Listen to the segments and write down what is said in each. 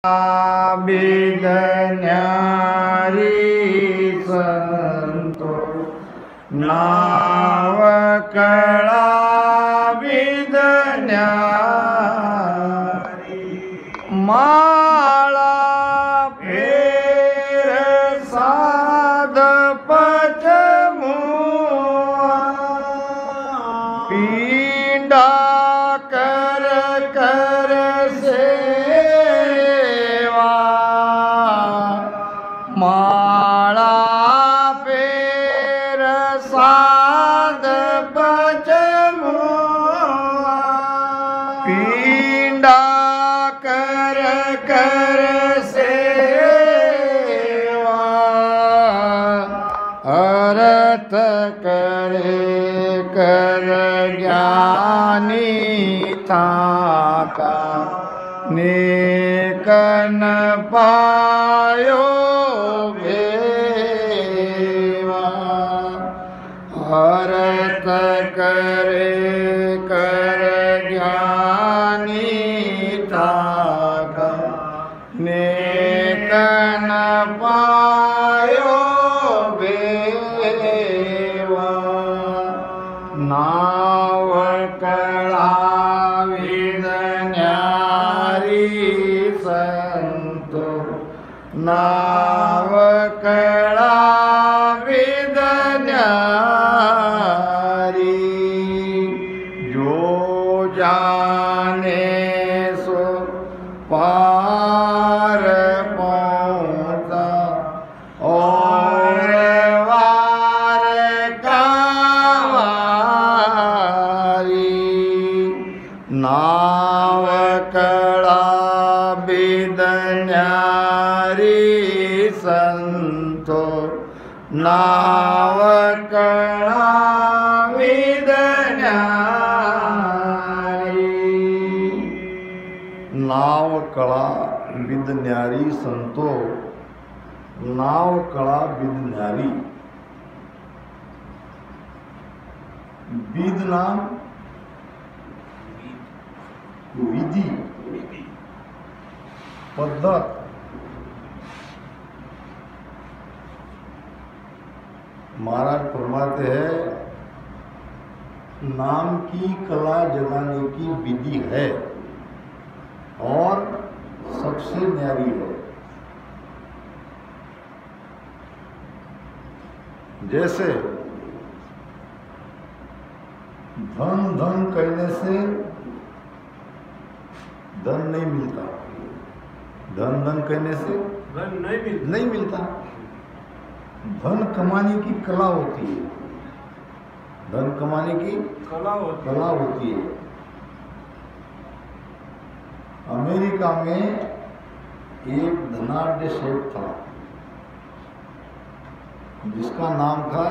बिद न्यारी संतो नाव कळा बिद न्यारी माळा फेर साध पचमुआ पिंडा कर कर सेवा माळा फेर साध पचमुआ पिंडा कर कर सेवा अर्थ करे कर ज्ञानी थाका नेकन पायो भेवा अर्थ करे कर ज्ञानी थाका नेकन पायो भेवा नाव कळा विद न्यारी संतो नाव कळा विद न्यारी जो जाने सो पार पहुँचा और वार कावारी नाव कळा बिद न्यारी संतो नाव कळा बिद न्यारी नाव कळा बिद न्यारी संतो नाव कळा बिद न्यारी बिद नाम विधि पद्धत महाराज फरमाते हैं नाम की कला जगाने की विधि है और सबसे न्यारी है। जैसे धन धन कहने से धन नहीं मिलता, धन धन कहने से धन नहीं मिलता। धन कमाने की कला होती है, धन कमाने की कला होती है। अमेरिका में एक धनाढ्य सेठ था जिसका नाम था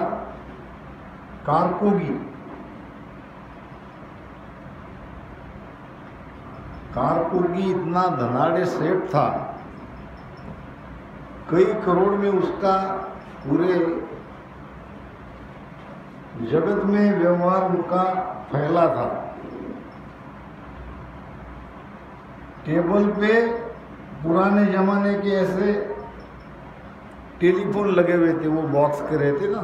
कारकोगी। कारकोगी इतना धनाढ्य सेठ था, कई करोड़ में उसका पूरे जगत में व्यवहार उनका फैला था। टेबल पे पुराने जमाने के ऐसे टेलीफोन लगे हुए थे, वो बॉक्स के रहते ना,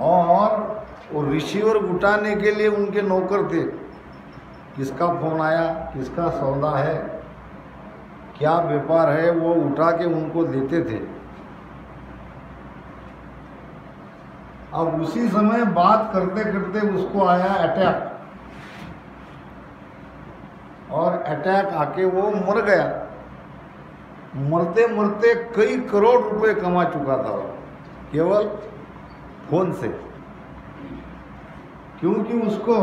और वो रिसीवर उठाने के लिए उनके नौकर थे। किसका फोन आया, किसका सौदा है, क्या व्यापार है, वो उठा के उनको देते थे। अब उसी समय बात करते करते उसको आया अटैक, और अटैक आके वो मर गया। मरते मरते कई करोड़ रुपए कमा चुका था केवल फोन से, क्योंकि उसको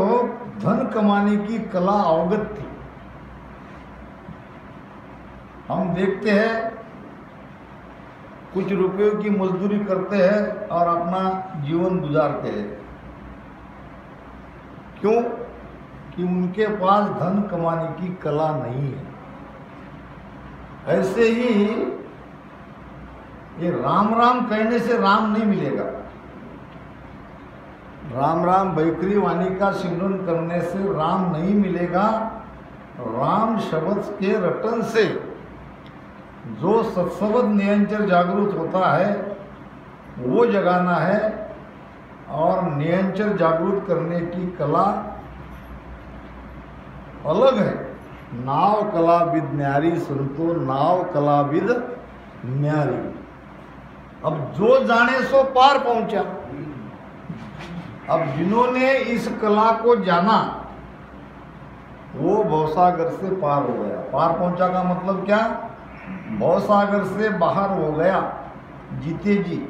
धन कमाने की कला अवगत थी। हम देखते हैं कुछ रुपयों की मजदूरी करते हैं और अपना जीवन गुजारते हैं, क्यों कि उनके पास धन कमाने की कला नहीं है। ऐसे ही ये राम राम कहने से राम नहीं मिलेगा, राम राम बैकरी वाणी का सिमरन करने से राम नहीं मिलेगा। राम शब्द के रटन से जो सत्सबद नियंचर जागृत होता है वो जगाना है, और नियंचर जागृत करने की कला अलग है। नाव कला विद न्यारी संतो, नाव कला विद न्यारी। अब जो जाने सो पार पहुंचा। अब जिन्होंने इस कला को जाना वो भवसागर से पार हो गया। पार पहुंचा का मतलब क्या? भवसागर से बाहर हो गया, जीते जी।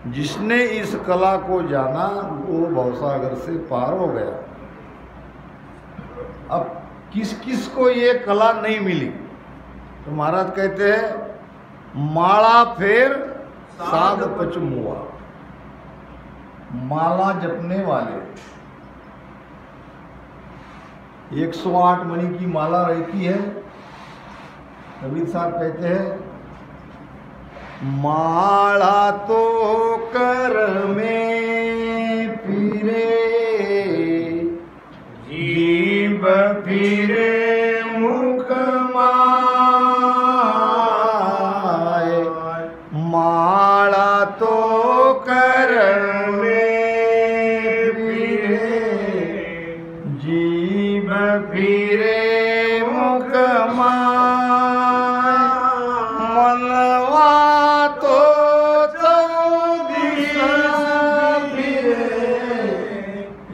जिसने इस कला को जाना वो भवसागर से पार हो गया। अब किस किस को ये कला नहीं मिली? तो महाराज कहते हैं माला फेर साध पचमुआ। माला जपने वाले 108 मणि की माला रहती है। कबीर साहब कहते हैं माला तो कर में फिरे, जीव फिरे मुख माय। माला तो कर में फिरे, जीव फिरे मुख माय। मनवा तो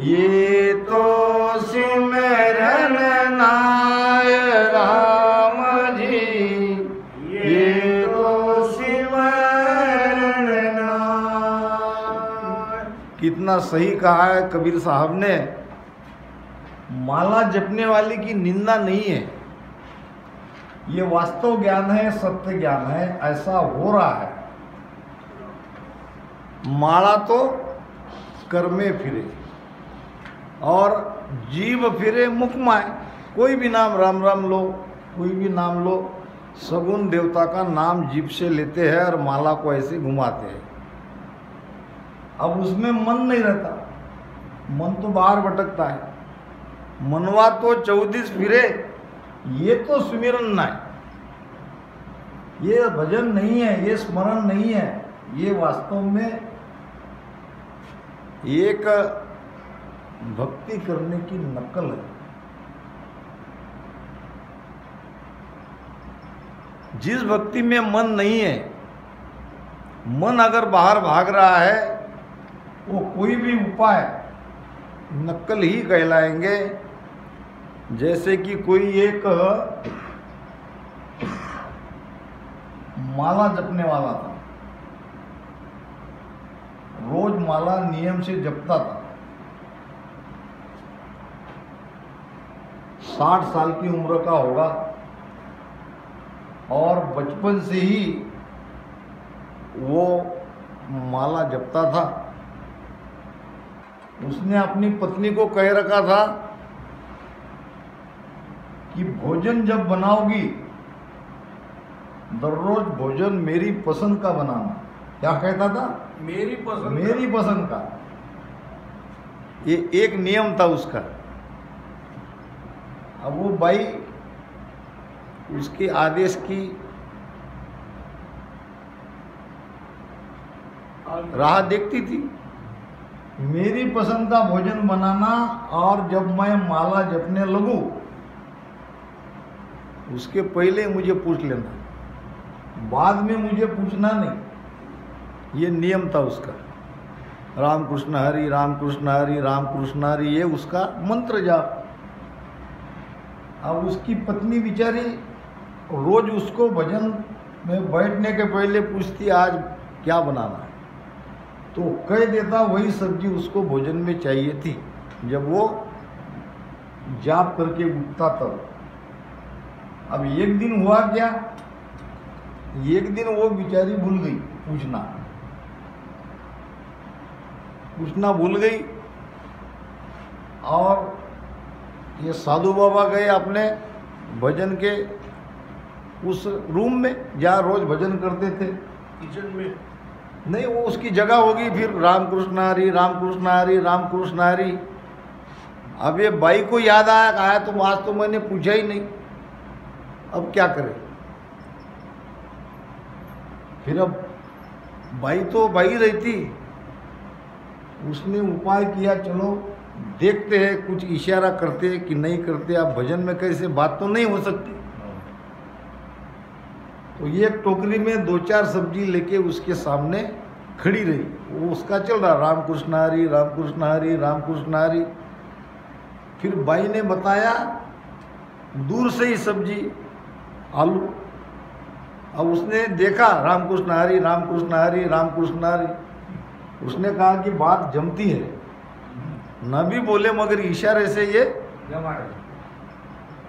ये तो सिमरन नाय राम जी, ये तो सिमरन नाय। कितना सही कहा है कबीर साहब ने। माला जपने वाले की निंदा नहीं है, ये वास्तव ज्ञान है, सत्य ज्ञान है, ऐसा हो रहा है। माला तो कर में फिरे और जीव फिरे मुख माय। कोई भी नाम राम राम लो, कोई भी नाम लो, सगुन देवता का नाम जीभ से लेते हैं और माला को ऐसे घुमाते हैं। अब उसमें मन नहीं रहता, मन तो बाहर भटकता है। मनवा तो 14 फिरे, ये तो सुमिरन ना है, ये भजन नहीं है, ये स्मरण नहीं है, ये वास्तव में एक भक्ति करने की नकल है। जिस भक्ति में मन नहीं है, मन अगर बाहर भाग रहा है, वो कोई भी उपाय नकल ही कहलाएंगे। जैसे कि कोई एक माला जपने वाला था, रोज माला नियम से जपता था। 60 साल की उम्र का होगा और बचपन से ही वो माला जपता था। उसने अपनी पत्नी को कह रखा था कि भोजन जब बनाओगी दररोज भोजन मेरी पसंद का बनाना। क्या कहता था? मेरी पसंद का। ये एक नियम था उसका। अब वो बाई उसके आदेश की राह देखती थी। मेरी पसंद का भोजन बनाना, और जब मैं माला जपने लगूं उसके पहले मुझे पूछ लेना, बाद में मुझे पूछना नहीं। ये नियम था उसका। राम कृष्ण हरि, राम कृष्ण हरि, राम कृष्ण हरि, ये उसका मंत्र जाप। अब उसकी पत्नी बेचारी रोज उसको भजन में बैठने के पहले पूछती आज क्या बनाना है, तो कह देता वही सब्जी उसको भोजन में चाहिए थी जब वो जाप करके उठता तब। अब एक दिन हुआ क्या, एक दिन वो बेचारी भूल गई पूछना भूल गई, और ये साधु बाबा गए अपने भजन के उस रूम में जहाँ रोज भजन करते थे, किचन में नहीं, वो उसकी जगह होगी। फिर राम कृष्ण हरि, राम कृष्ण हरि, राम कृष्ण हरि। अब ये बाई को याद आया तो आज तो मैंने पूछा ही नहीं, अब क्या करें। फिर अब बाई तो बाई रहती, उसने उपाय किया, चलो देखते हैं कुछ इशारा करते हैं कि नहीं करते। अब भजन में कैसे बात तो नहीं हो सकती। तो ये एक टोकरी में 2-4 सब्जी लेके उसके सामने खड़ी रही, वो उसका चल रहा राम कृष्ण हरी राम कृष्ण हरी राम कृष्ण हरी। फिर बाई ने बताया दूर से ही सब्जी आलू। अब उसने देखा राम कृष्ण हरी राम कृष्ण हरी राम कृष्ण हरी। उसने कहा कि बात जमती है, न भी बोले मगर इशारे से ये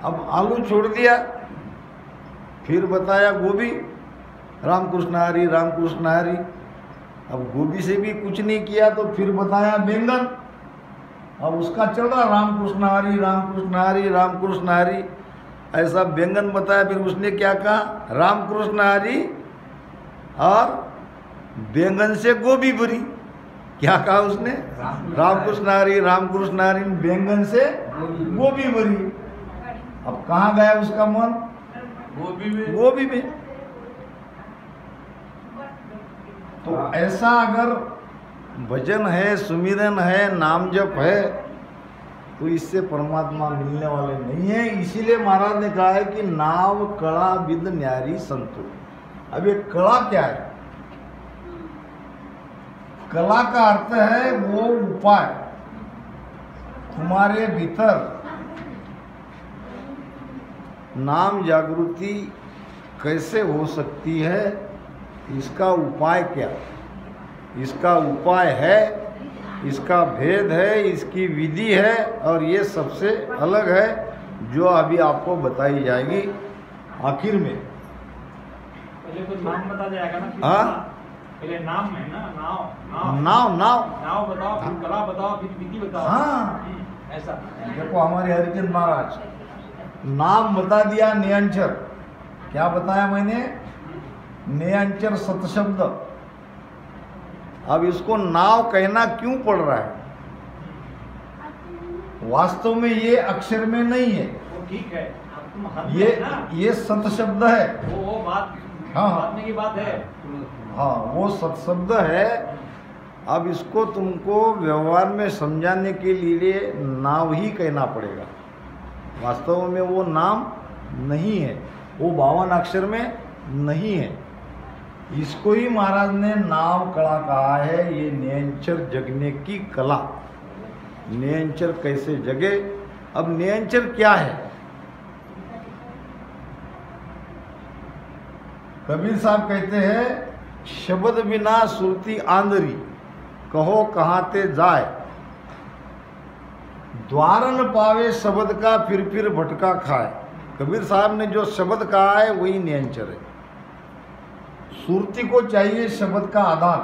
अब आलू छोड़ दिया। फिर बताया गोभी राम कृष्ण हरी राम कृष्ण हरी। अब गोभी से भी कुछ नहीं किया तो फिर बताया बैंगन। अब उसका चल रहा राम कृष्ण हरी राम कृष्ण हरी राम कृष्ण हरी, ऐसा बैंगन बताया। फिर उसने क्या कहा, राम कृष्ण हरी और बैंगन से गोभी भरी। क्या कहा उसने, राम कृष्ण हरी राम कृष्ण हरी बैंगन से गोभी भरी। अब कहाँ गया उसका मन, गोभी में। तो ऐसा अगर भजन है, सुमिरन है, नाम जप है, तो इससे परमात्मा मिलने वाले नहीं है। इसीलिए महाराज ने कहा है कि नाव कला विद न्यारी संतो। अब ये कला क्या है, कला का अर्थ है वो उपाय तुम्हारे भीतर नाम जागृति कैसे हो सकती है, इसका उपाय क्या, इसका उपाय है, इसका भेद है, इसकी विधि है, और ये सबसे अलग है जो अभी आपको बताई जाएगी आखिर में। पहले तो नाम बता जाएगा ना। हाँ, पहले नाम है ना, नाव नाव नाव नाव बताओ, फिर कला बताओ, फिर विधि बताओ। हाँ, ऐसा देखो हमारे हरिचंद महाराज नाम बता दिया, नियंचर। क्या बताया मैंने, नियंचर सतशब्द। अब इसको नाव कहना क्यों पड़ रहा है, वास्तव में ये अक्षर में नहीं है, वो ठीक है, ये सत शब्द है। वो बात हाँ बातने की बात है। हाँ, वो सत शब्द है। अब इसको तुमको व्यवहार में समझाने के लिए नाव ही कहना पड़ेगा। वास्तव में वो नाम नहीं है, वो 52 अक्षर में नहीं है। इसको ही महाराज ने नाम कला कहा है। ये नियंचर जगने की कला, नियंचर कैसे जगे। अब नियंचर क्या है, कबीर साहब कहते हैं शब्द बिना सुरती आंधरी, कहो कहाँ ते जाए, द्वार न पावे शब्द का फिर भटका खाए। कबीर साहब ने जो शब्द कहा है वही नियंचर है। सुरती को चाहिए शब्द का आधार,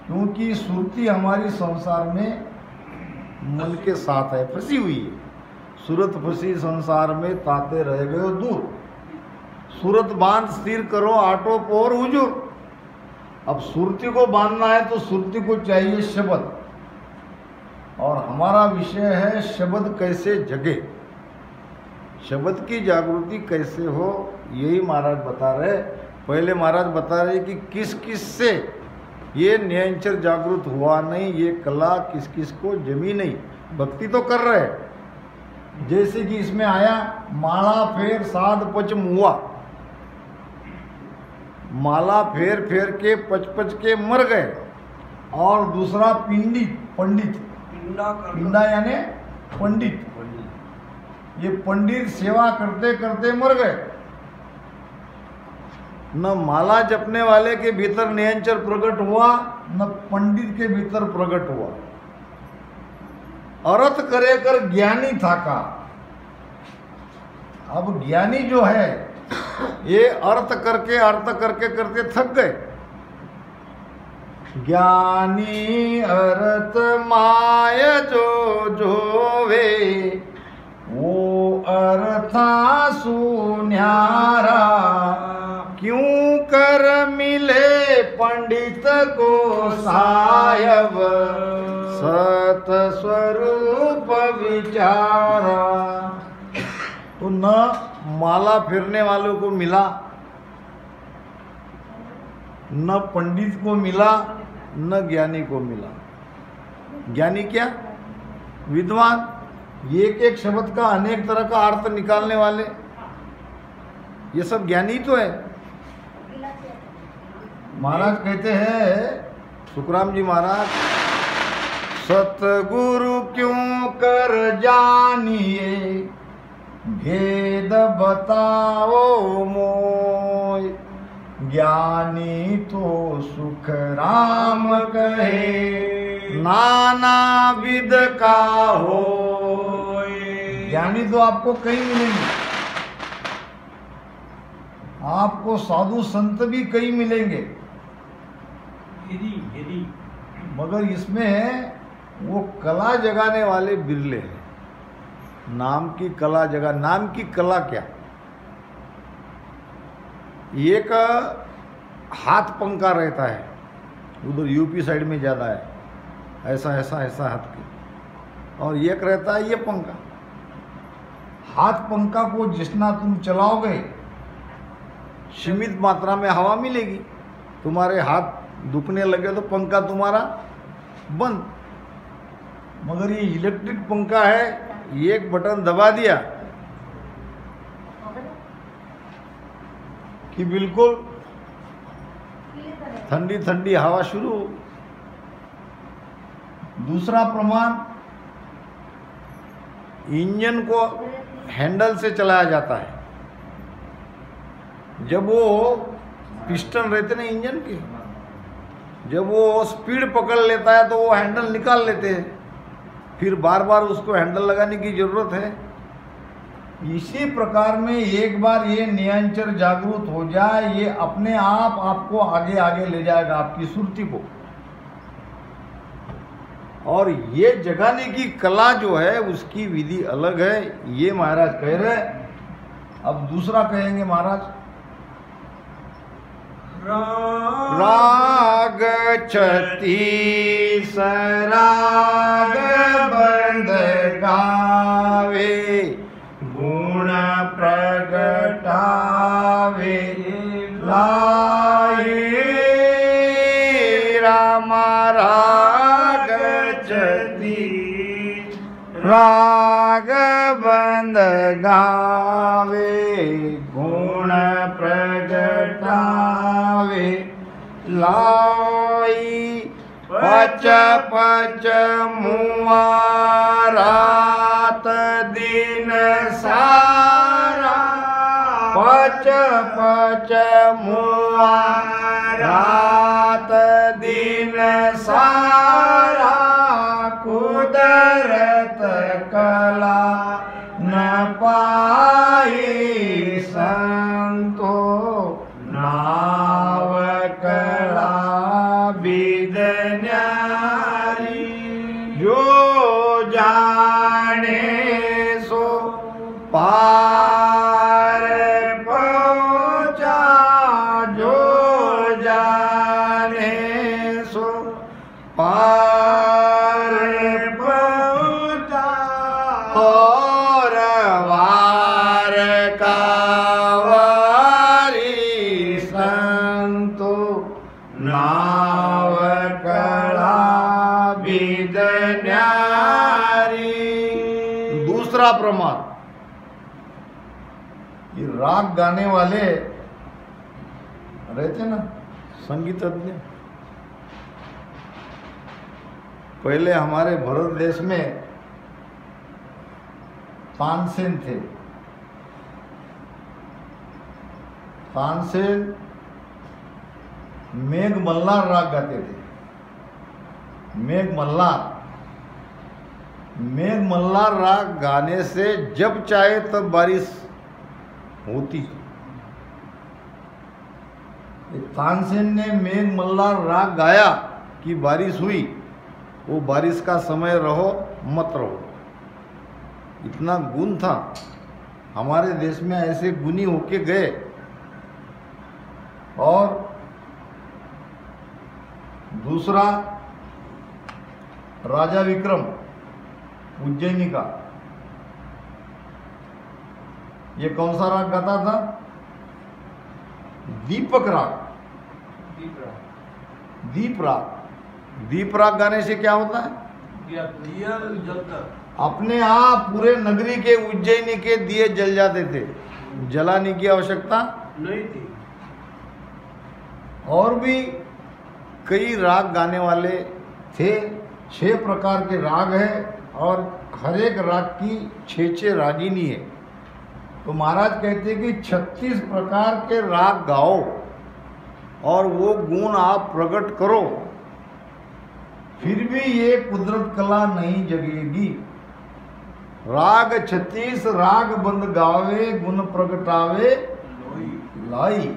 क्योंकि सुरती हमारी संसार में मन के साथ है, फंसी हुई है। सूरत फंसी संसार में ताते रह गए दूर, सूरत बांध स्थिर करो आटो पोर हुजूर। अब सुरती को बांधना है तो सुरती को चाहिए शब्द, और हमारा विषय है शब्द कैसे जगे, शब्द की जागृति कैसे हो, यही महाराज बता रहे। पहले महाराज बता रहे कि किस किस से ये नियंचर जागृत हुआ नहीं, ये कला किस किस को जमी नहीं। भक्ति तो कर रहे, जैसे कि इसमें आया माला फेर साध पच मुआ, माला फेर फेर के पच पच के मर गए। और दूसरा पंडित, पिंडा यानी पंडित, ये पंडित सेवा करते करते मर गए। न माला जपने वाले के भीतर नियंचर प्रकट हुआ, न पंडित के भीतर प्रकट हुआ। अर्थ करे कर ज्ञानी था का। अब ज्ञानी जो है ये अर्थ करके करते थक गए। ज्ञानी अर्थ माय जो जोवे, वो अर्था सुन्यारा। क्यों कर मिले पंडित को सायब, सत स्वरूप विचारा। तो न माला फेरने वालों को मिला, न पंडित को मिला, न ज्ञानी को मिला। ज्ञानी क्या? विद्वान, एक एक शब्द का अनेक तरह का अर्थ निकालने वाले, ये सब ज्ञानी तो है। महाराज कहते हैं, सुखराम जी महाराज, सतगुरु क्यों कर जानिए, भेद बताओ मोय, ज्ञानी तो सुख राम कहे, नाना विद का हो। ज्ञानी तो आपको कहीं मिलेंगे, आपको साधु संत भी कई मिलेंगे, मगर इसमें वो कला जगाने वाले बिरले हैं। नाम की कला जगा, नाम की कला क्या? एक हाथ पंखा रहता है, उधर यूपी साइड में ज़्यादा है, ऐसा ऐसा ऐसा हाथ की, और एक रहता है ये पंखा। हाथ पंखा को जितना तुम चलाओगे सीमित मात्रा में हवा मिलेगी, तुम्हारे हाथ दुखने लगे तो पंखा तुम्हारा बंद। मगर ये इलेक्ट्रिक पंखा है, एक बटन दबा दिया कि बिल्कुल ठंडी ठंडी हवा शुरू हो। दूसरा प्रमाण, इंजन को हैंडल से चलाया जाता है। जब वो पिस्टन रहते ना इंजन के, जब वो स्पीड पकड़ लेता है तो वो हैंडल निकाल लेते हैं, फिर बार बार उसको हैंडल लगाने की जरूरत है। इसी प्रकार में एक बार ये नियंचर जागृत हो जाए, ये अपने आप आपको आगे आगे ले जाएगा, आपकी सुरती को। और ये जगाने की कला जो है उसकी विधि अलग है, ये महाराज कह रहे। अब दूसरा कहेंगे महाराज, राग छत्तीस राग बंद गावे, गुण प्रगटावे लाए, रामा राग छत्तीस राग बंद गावे, गुण प्रगटावे लाई, पच पच मुआ रात दिन सारा, पच पच मुआ रात दिन सारा, कुदरत कला न पाई संतो, नाव कला बिद न्यारी, जो जाने सो पार पहुँचा, जो जाने सो पार पहुँचा, और वार का वारी संतो, नाव कला बिद न्यारी। दूसरा प्रमाण, ये राग गाने वाले रहते ना संगीतज्ञ, पहले हमारे भारत देश में तानसेन थे। तानसेन मेघ मल्हार राग गाते थे। मेघ मल्हार राग गाने से जब चाहे तब बारिश होती। तानसेन ने मेघ मल्हार राग गाया कि बारिश हुई, वो बारिश का समय रहो मत रहो, इतना गुण था। हमारे देश में ऐसे गुणी होके गए। और दूसरा, राजा विक्रम उज्जैनी का। ये कौन सा राग गाता था? दीपक राग। दीप राग। दीप राग गाने से क्या होता है? अपने आप पूरे नगरी के उज्जैनी के दिए जल जाते थे, जलाने की आवश्यकता नहीं थी। और भी कई राग गाने वाले थे। 6 प्रकार के राग है और हर एक राग की 6 रागिनी है। तो महाराज कहते हैं कि 36 प्रकार के राग गाओ और वो गुण आप प्रकट करो, फिर भी ये कुदरत कला नहीं जगेगी। राग 36 राग बंद गावे, गुण प्रगटावे लाई।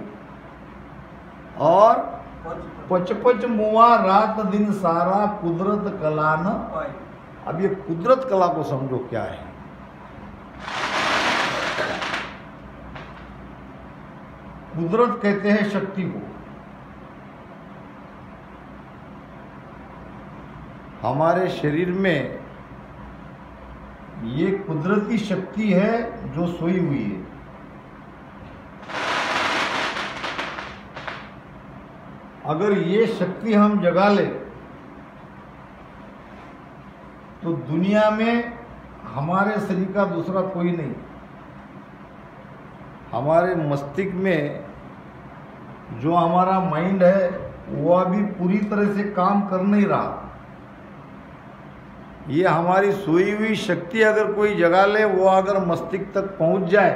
और 55 मुआ रात दिन सारा, कुदरत कला न पाई। अब ये कुदरत कला को समझो क्या है। कुदरत कहते हैं शक्ति को। हमारे शरीर में ये कुदरती शक्ति है जो सोई हुई है। अगर ये शक्ति हम जगा ले तो दुनिया में हमारे शरीर का दूसरा कोई नहीं। हमारे मस्तिष्क में जो हमारा माइंड है वो अभी पूरी तरह से काम कर नहीं रहा। ये हमारी सोई हुई शक्ति अगर कोई जगा ले, वो अगर मस्तिष्क तक पहुंच जाए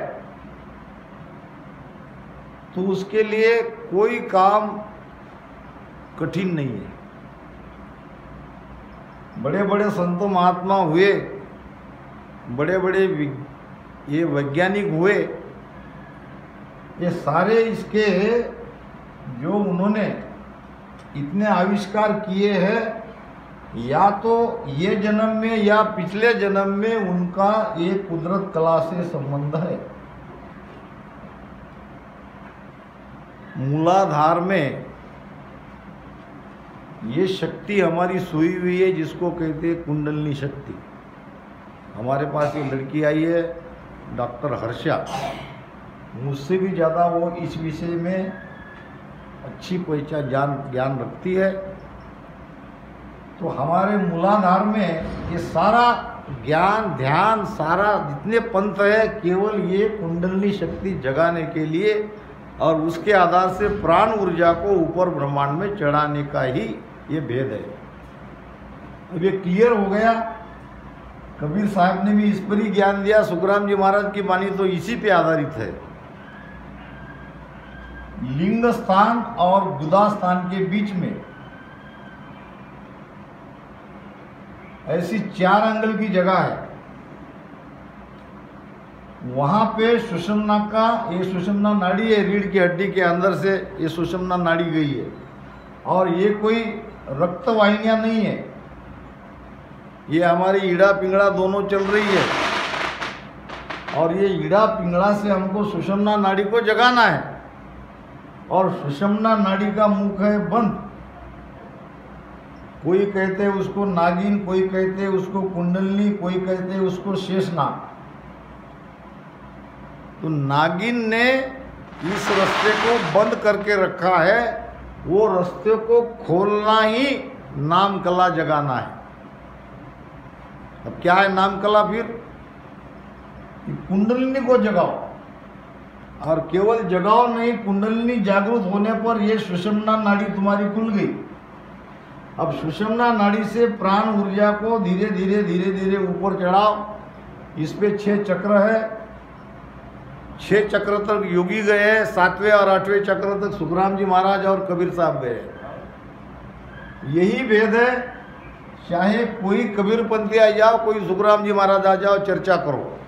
तो उसके लिए कोई काम कठिन नहीं है। बड़े बड़े संत महात्मा हुए, बड़े बड़े ये वैज्ञानिक हुए, ये सारे इसके जो उन्होंने इतने आविष्कार किए हैं, या तो ये जन्म में या पिछले जन्म में उनका ये कुदरत कला से संबंध है। मूलाधार में ये शक्ति हमारी सोई हुई है, जिसको कहते हैं कुंडलिनी शक्ति। हमारे पास ये लड़की आई है डॉक्टर हर्षा, मुझसे भी ज़्यादा वो इस विषय में अच्छी पहचान ज्ञान रखती है। तो हमारे मूलाधार में ये सारा ज्ञान ध्यान सारा जितने पंथ है केवल ये कुंडलिनी शक्ति जगाने के लिए और उसके आधार से प्राण ऊर्जा को ऊपर ब्रह्मांड में चढ़ाने का ही ये भेद है। अब ये क्लियर हो गया। कबीर साहब ने भी इस पर ही ज्ञान दिया। सुखराम जी महाराज की वाणी तो इसी पे आधारित है। लिंग स्थान और गुदा स्थान के बीच में ऐसी 4 अंगल की जगह है। वहां पे सुषुम्ना का, ये सुषुम्ना नाड़ी है, रीढ़ की हड्डी के अंदर से ये सुषुम्ना नाड़ी गई है। और ये कोई रक्त वाहिनियां नहीं है, ये हमारी ईड़ा पिंगड़ा दोनों चल रही है। और ये ईड़ा पिंगड़ा से हमको सुषुम्ना नाड़ी को जगाना है। और सुषुम्ना नाड़ी का मुख है बंद। कोई कहते हैं उसको नागिन, कोई कहते हैं उसको कुंडलिनी, कोई कहते हैं उसको शेषनाग। तो नागिन ने इस रास्ते को बंद करके रखा है। वो रास्ते को खोलना ही नाम कला जगाना है। अब क्या है नाम कला? फिर कुंडलिनी को जगाओ, और केवल जगाओ नहीं, कुंडलिनी जागृत होने पर ये सुषुम्ना नाड़ी तुम्हारी खुल गई। अब सुषुम्ना नाड़ी से प्राण ऊर्जा को धीरे धीरे धीरे धीरे ऊपर चढ़ाओ। इस पे 6 चक्र है। 6 चक्र तक योगी गए हैं, 7वें और 8वें चक्र तक सुखराम जी महाराज और कबीर साहब गए। यही भेद है। चाहे कोई कबीरपंथी आ जाओ, कोई सुखराम जी महाराज आ जाओ, चर्चा करो,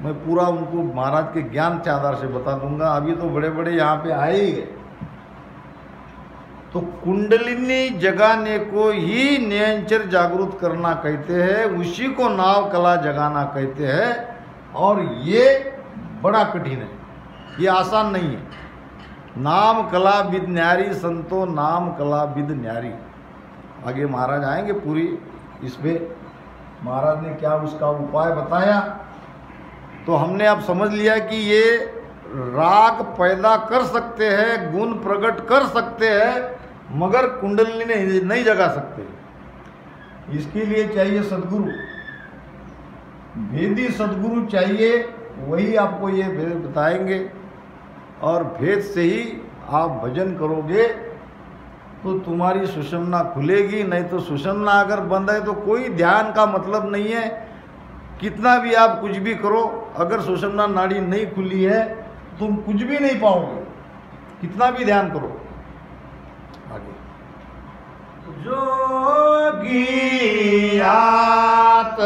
मैं पूरा उनको महाराज के ज्ञान के आधार से बता दूंगा। अभी तो बड़े बड़े यहाँ पे आए ही गए। तो कुंडलिनी जगाने को ही नियंचर जागृत करना कहते हैं, उसी को नाव कला जगाना कहते हैं। और ये बड़ा कठिन है, ये आसान नहीं है। नाम कला विद न्यारी संतो, नाम कला विद न्यारी। आगे महाराज आएंगे पूरी इस पे। महाराज ने क्या उसका उपाय बताया। तो हमने अब समझ लिया कि ये राग पैदा कर सकते हैं, गुण प्रकट कर सकते हैं, मगर कुंडलिनी नहीं जगा सकते। इसके लिए चाहिए सद्गुरु, भेदी सद्गुरु चाहिए, वही आपको ये भेद बताएंगे। और भेद से ही आप भजन करोगे तो तुम्हारी सुषुम्ना खुलेगी। नहीं तो सुषुम्ना अगर बंद है तो कोई ध्यान का मतलब नहीं है। कितना भी आप कुछ भी करो, अगर सुषुम्ना नाड़ी नहीं खुली है तुम कुछ भी नहीं पाओगे, कितना भी ध्यान करो। आगे जोगी आत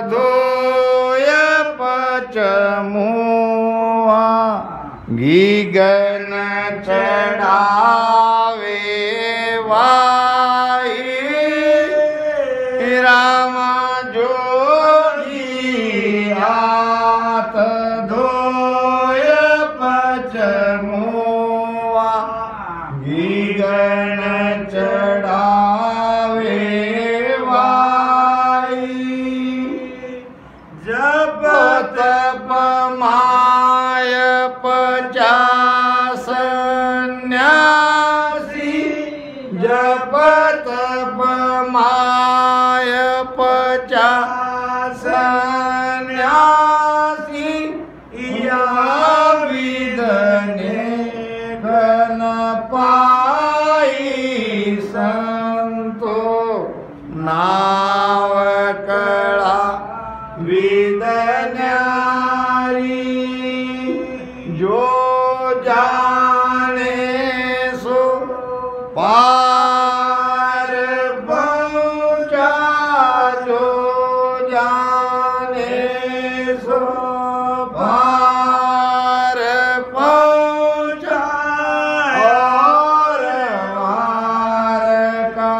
धोय पचमुआ गीगन चढ़ावे वाई राम जोगी आत धोय पचमुआ गीगन चढ़ावे वाई जब तप माय पचास न्यासी जप तप माय पचास न्यासी या विदने घन पाई संतो नाव कड़ा विदन्यारी जो जाने सो पार पहुँचा जो जाने सो पार पहुँचा और वार का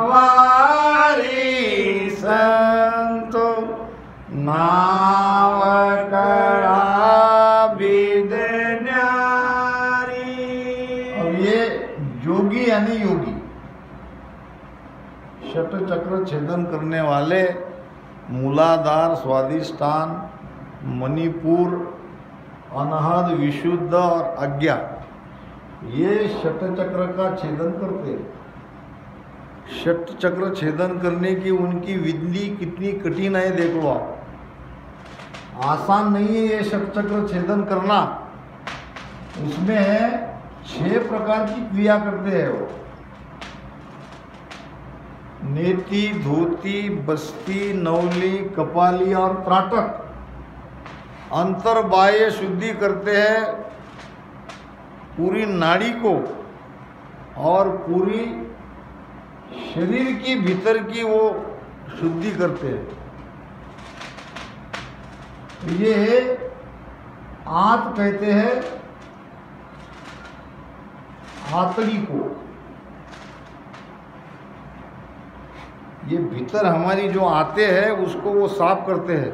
वारी संतो नाव कड़ा विदन्यारी। अब ये जोगी यानी योगी, षट चक्र छेदन करने वाले, मूलाधार, स्वादिष्ठान, मणिपुर, अनहद, विशुद्ध और आज्ञा, ये षट चक्र का छेदन करते हैं। षट चक्र छेदन करने की उनकी विधि कितनी कठिन है देख लो आप। आसान नहीं है ये षट चक्र छेदन करना। उसमें 6 प्रकार की क्रिया करते हैं वो। नेति, धोती, बस्ती, नवली, कपाली और त्राटक। अंतर बाह्य शुद्धि करते हैं पूरी नाड़ी को और पूरी शरीर की भीतर की वो शुद्धि करते हैं। ये आंत कहते हैं आंतड़ी को। ये भीतर हमारी जो आते हैं उसको वो साफ करते हैं,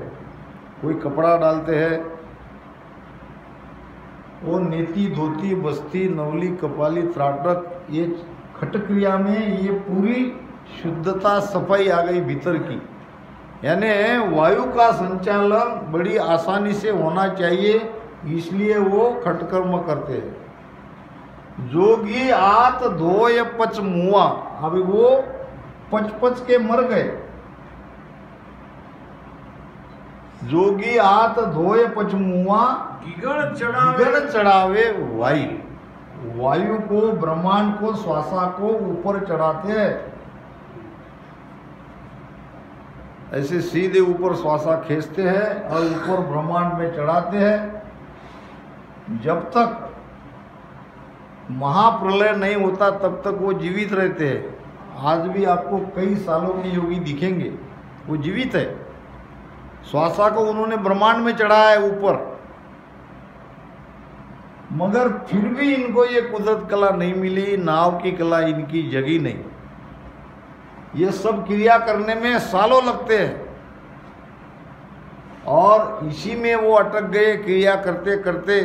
कोई कपड़ा डालते हैं। वो नेति, धोती, बस्ती, नवली, कपाली, त्राटक, ये खट क्रिया में ये पूरी शुद्धता सफाई आ गई भीतर की। यानी वायु का संचालन बड़ी आसानी से होना चाहिए, इसलिए वो खटकर्म करते हैं। जोगी आत धोय पच मुआ, अभी वो पच के मर गए। जोगी आत धोय पच मुआ गिगन चढ़ावे वायु, वायु को, ब्रह्मांड को, श्वासा को ऊपर चढ़ाते हैं। ऐसे सीधे ऊपर श्वासा खींचते हैं और ऊपर ब्रह्मांड में चढ़ाते हैं। जब तक महाप्रलय नहीं होता तब तक वो जीवित रहते हैं। आज भी आपको कई सालों के योगी दिखेंगे, वो जीवित है। श्वासा को उन्होंने ब्रह्मांड में चढ़ाया है ऊपर, मगर फिर भी इनको ये कुदरत कला नहीं मिली, नाव की कला इनकी जगी नहीं। ये सब क्रिया करने में सालों लगते हैं और इसी में वो अटक गए। क्रिया करते करते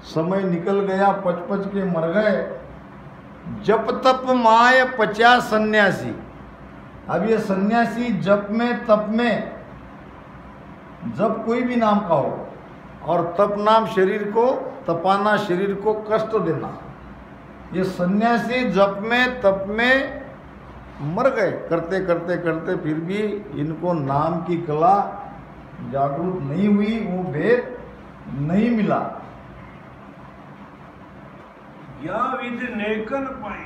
समय निकल गया, पच के मर गए। जप तप माय 50 सन्यासी, अब ये सन्यासी जप में तप में, जप कोई भी नाम का हो और तप नाम शरीर को तपाना, शरीर को कष्ट देना, ये सन्यासी जप में तप में मर गए करते करते करते, फिर भी इनको नाम की कला जागरूक नहीं हुई, वो भेद नहीं मिला। या विधि नेकन पाई